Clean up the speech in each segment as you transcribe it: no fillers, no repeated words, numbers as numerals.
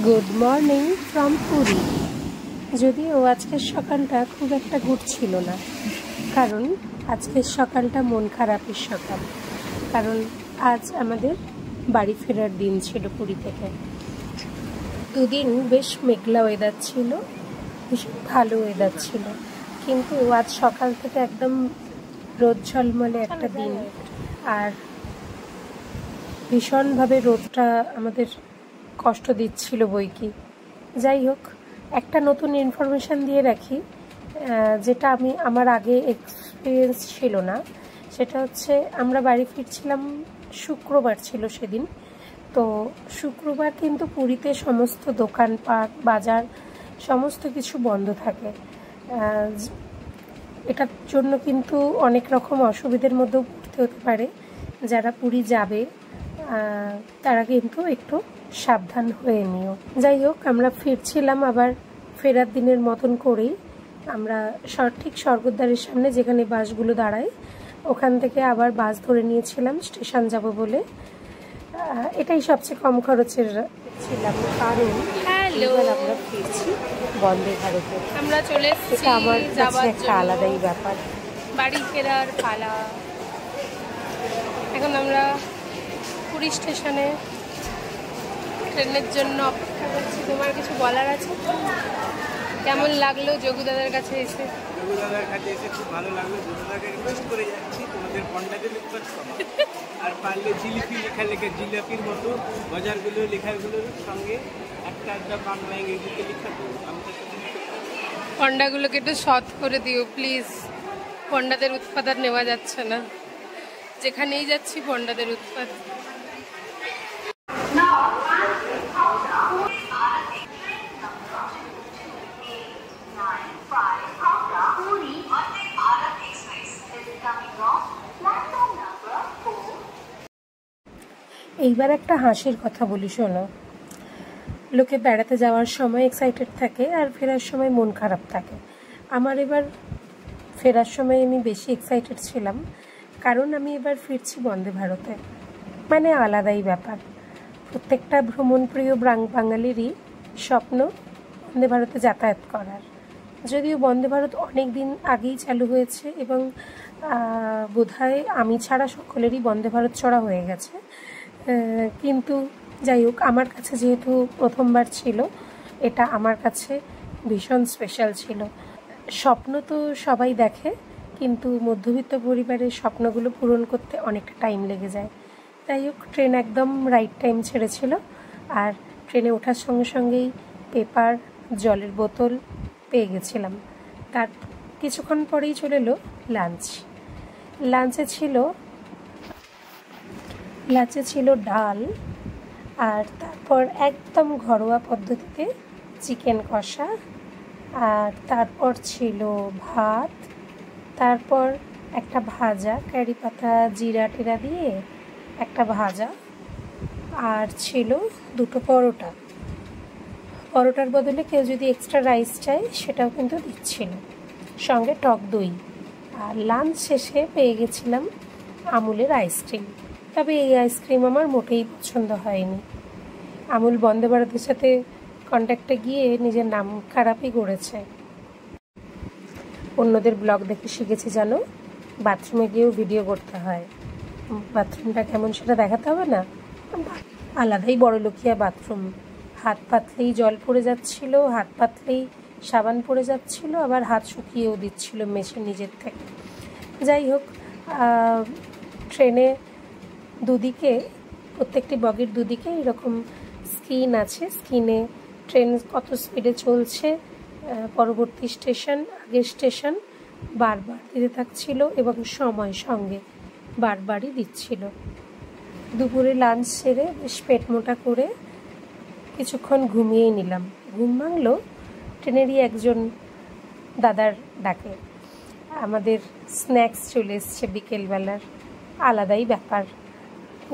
Good morning from Puri. যদিও আজকের সকালটা খুব একটা গুড ছিল না, কারণ আজকের সকালটা মন খারাপের সকাল। কারণ আজ আমাদের বাড়ি ফেরার দিন ছিল পুরী থেকে। দুদিন বেশ মেঘলা ওয়েদার ছিল, ভীষণ ভালো ওয়েদার ছিল, কিন্তু আজ সকাল থেকে একদম রোদ ঝলমলে একটা দিন। আর ভীষণভাবে রোদটা আমাদের কষ্ট দিচ্ছিল বই কি। যাই হোক, একটা নতুন ইনফরমেশান দিয়ে রাখি, যেটা আমার আগে এক্সপিরিয়েন্স ছিল না। সেটা হচ্ছে, আমরা বাড়ি ফিরছিলাম, শুক্রবার ছিল সেদিন। তো শুক্রবার কিন্তু পুরীতে সমস্ত দোকানপাট, বাজার, সমস্ত কিছু বন্ধ থাকে। এটার জন্য কিন্তু অনেক রকম অসুবিধার মধ্যেও পড়তে হতে পারে। যারা পুরী যাবে তারা কিন্তু একটু সাবধান হয়ে নিও। যাই হোক, আমরা ফিরছিলাম আবার ফেরার দিনের মতন করেই। আমরা ঠিক স্বর্গদ্বারের সামনে যেখানে বাসগুলো দাঁড়ায়, ওখান থেকে আবার বাস ধরে নিয়েছিলাম স্টেশন যাব বলে। এটাই সবচেয়ে কম খরচের ছিলাম, কারণ আমরা ফিরছি বন্দে ভারতে। আমরা চলে এসেছি, আমার কাছে একটা আলাদাই ব্যাপার, বাড়ি ফেরার পালা। এখন আমরা পুরী স্টেশনে ট্রেনের জন্য অপেক্ষা করছি। তোমার কিছু বলার আছে? কেমন লাগলো যোগুদাদার কাছে এসে? যোগুদাদার কাছে এসে খুব ভালো লাগলো। যোগুদাদাকে রিকোয়েস্ট করে যাচ্ছি, তোমাদের পন্ডাদের রিকোয়েস্ট করো, আর পারলে জিলাপির মতো বাজারগুলো লেখাগুলোর সঙ্গে একটা বাংলা ইংরেজিতে লেখা দেবো। পন্ডাগুলোকে একটু সৎ করে দিও প্লিজ। পন্ডাদের উৎপাদ আর নেওয়া যাচ্ছে না, যেখানেই যাচ্ছি পন্ডাদের উৎপাদ। এইবার একটা হাসির কথা বলি, শোনো। লোকে বেড়াতে যাওয়ার সময় এক্সাইটেড থাকে, আর ফেরার সময় মন খারাপ থাকে। আমার এবার ফেরার সময় আমি বেশি এক্সাইটেড ছিলাম, কারণ আমি এবার ফিরছি বন্দে ভারতে। মানে আলাদাই ব্যাপার। প্রত্যেকটা ভ্রমণপ্রিয় বাঙালিরই স্বপ্ন বন্দে ভারতে যাতায়াত করার। যদিও বন্দে ভারত অনেক দিন আগেই চালু হয়েছে, এবং বোধহয় আমি ছাড়া সকলেরই বন্দে ভারত চড়া হয়ে গেছে। কিন্তু যাই হোক, আমার কাছে যেহেতু প্রথমবার ছিল, এটা আমার কাছে ভীষণ স্পেশাল ছিল। স্বপ্ন তো সবাই দেখে, কিন্তু মধ্যবিত্ত পরিবারের স্বপ্নগুলো পূরণ করতে অনেকটা টাইম লেগে যায়। যাই হোক, ট্রেন একদম রাইট টাইম ছেড়েছিল, আর ট্রেনে ওঠার সঙ্গে সঙ্গেই পেপার, জলের বোতল পেয়ে গেছিলাম। তার কিছুক্ষণ পরেই চলে এলো লাঞ্চ। লাঞ্চে ছিল ডাল, আর তারপর একদম ঘরোয়া পদ্ধতিতে চিকেন কষা, আর তারপর ছিল ভাত, তারপর একটা ভাজা, কারি পাতা জিরা টিরা দিয়ে একটা ভাজা, আর ছিল দুটো পরোটা। পরোটার বদলে কেউ যদি এক্সট্রা রাইস চায় সেটাও কিন্তু দিচ্ছিল, সঙ্গে টক দই। আর লাঞ্চ শেষে পেয়ে গেছিলাম আমুলের আইসক্রিম। তবে এই আইসক্রিম আমার মোটেই পছন্দ হয়নি। আমুল বন্দে ভারতের সাথে কন্ট্যাক্টে গিয়ে নিজের নাম খারাপই করেছে। অন্যদের ব্লগ দেখে শিখেছি, জানো, বাথরুমে গিয়েও ভিডিও করতে হয়। বাথরুমটা কেমন সেটা দেখাতে হবে না, আলাদাই বড়লোকিয়া বাথরুম। হাত পাতলেই জল পড়ে যাচ্ছিল, হাত পাতলেই সাবান পড়ে যাচ্ছিল, আবার হাত শুকিয়েও দিচ্ছিল মেশিন নিজের থেকে। যাই হোক, ট্রেনে দুদিকে, প্রত্যেকটি বগির দুদিকে এরকম স্ক্রিন আছে। স্ক্রিনে ট্রেন কত স্পিডে চলছে, পরবর্তী স্টেশন, আগের স্টেশন বারবার দিতে থাকছিল, এবং সময় সঙ্গে বারবারই দিচ্ছিল। দুপুরে লাঞ্চ সেরে বেশ পেট মোটা করে কিছুক্ষণ ঘুমিয়েই নিলাম। ঘুম ভাঙল ট্রেনেরই একজন দাদার ডাকে। আমাদের স্ন্যাক্স চলে এসছে বিকেলবেলার, আলাদাই ব্যাপার।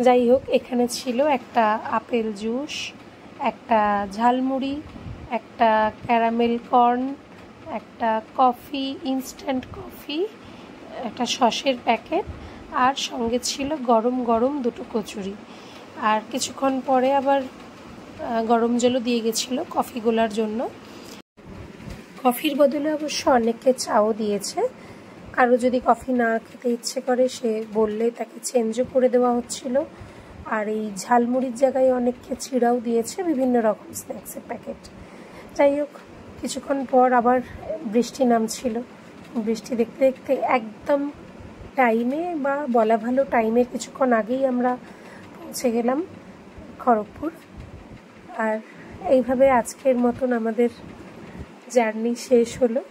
যাই হোক, এখানে ছিল একটা আপেল জুস, একটা ঝালমুড়ি, একটা ক্যারামেল কর্ন, একটা কফি, ইনস্ট্যান্ট কফি, একটা সসের প্যাকেট, আর সঙ্গে ছিল গরম গরম দুটো কচুরি। আর কিছুক্ষণ পরে আবার গরম জলও দিয়ে গেছিলো কফি গোলার জন্য। কফির বদলে অবশ্য অনেককে চাও দিয়েছে। কারো যদি কফি না খেতে ইচ্ছে করে সে বললে তাকে চেঞ্জও করে দেওয়া হচ্ছিল। আর এই ঝালমুড়ির জায়গায় অনেককে চিড়াও দিয়েছে, বিভিন্ন রকম স্ন্যাক্সের প্যাকেট। যাই হোক, কিছুক্ষণ পর আবার বৃষ্টি নামছিল। বৃষ্টি দেখতে দেখতে একদম টাইমে, বা বলা ভালো টাইমের কিছুক্ষণ আগেই আমরা পৌঁছে গেলাম খড়গপুর। আর এইভাবে আজকের মতন আমাদের জার্নি শেষ হলো।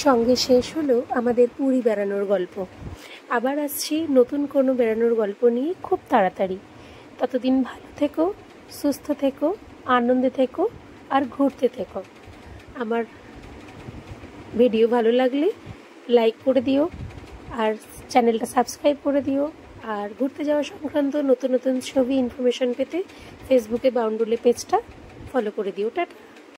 সঙ্গে শেষ হলো আমাদের পুরী বেড়ানোর গল্প। আবার আসছি নতুন কোনো বেড়ানোর গল্প নিয়ে খুব তাড়াতাড়ি। ততদিন ভালো থেকো, সুস্থ থেকো, আনন্দে থেকো আর ঘুরতে থেকো। আমার ভিডিও ভালো লাগলে লাইক করে দিও, আর চ্যানেলটা সাবস্ক্রাইব করে দিও। আর ঘুরতে যাওয়া সংক্রান্ত নতুন নতুন ছবি ইনফরমেশন পেতে ফেসবুকে বাউন্ডুলে পেজটা ফলো করে দিও। টাটা।